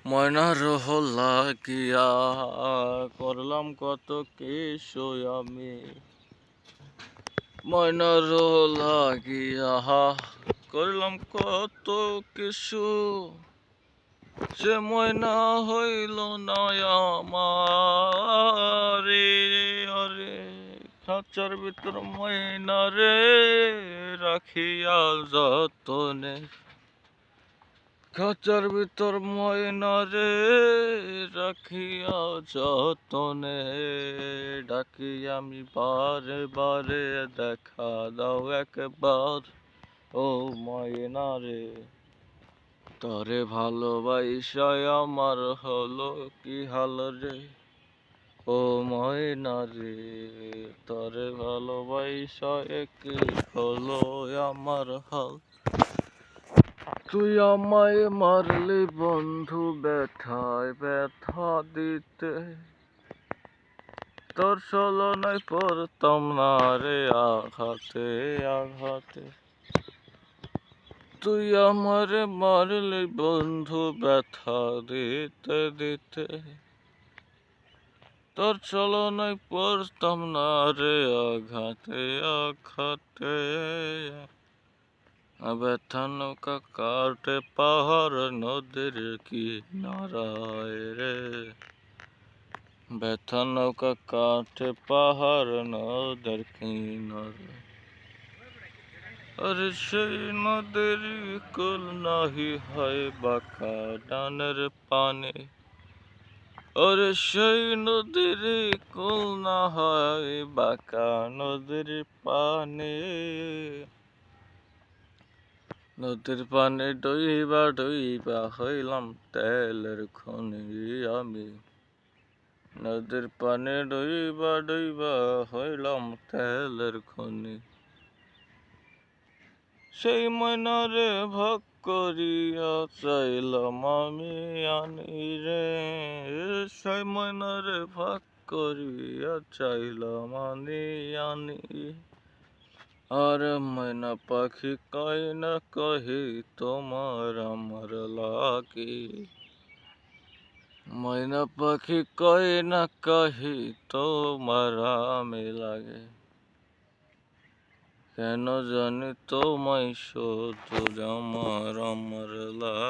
ময়নার লাগিয়া করলাম কত কিছুই আমি, ময়নার লাগিয়া করলাম কত কিছু, সে ময়না হইল না আমারে। আরে খাঁচার ভিতর ময়না রে রাখিয়া যতনে, খাঁচার ভিতর ময়না রে রাখিয়া যতনে, ডাকি আমি বারে বারে দেখা দাও একবার ও ময়না রে। তরে ভালোবাসায় আমার হলো কি হাল রে ও ময়না রে, তরে ভালোবাসায় কি হলো আমার হাল। তুই আমায় মারলি বন্ধু ব্যথায় ব্যথা দিতে, তোর ছলনায় পড়তাম না রে আঘাতে আঘাতে। তুই আমারে মারলি বন্ধু ব্যথা দিতে দিতে, তোর ছলনায় পড়তাম না রে আঘাতে আঘাতে। ব্যথা নৌকা কাটে পাহাড় নদীর কিনারায় রে, ব্যথা নৌকা কাটে পাহাড় নদীর কিনারে। আরে সেই নদীর কুল নাহি হয় বাঁকা ডানের পানে, আরে সেই নদীর কুল না হয় বাঁকা নদীর পানে। নদীর পানে ডইবা ডইবা হইলাম তেলের খনি আমি, নদীর পানে ডইবা ডইবা হইলাম তেলের খনি। সেই ময়নারে ভাগ করিয়া চাইলাম আমি আনি রে, সেই ময়নারে ভাগ করিয়া চাইলাম আমি আনি। আর ময়না পাখি কয় না কহি তোমার আমার লাগি, ময়না পাখি কয় না কহি তোমার আমি লাগে। কেন জানি তোমায় শুধু আমার আমার লাগে।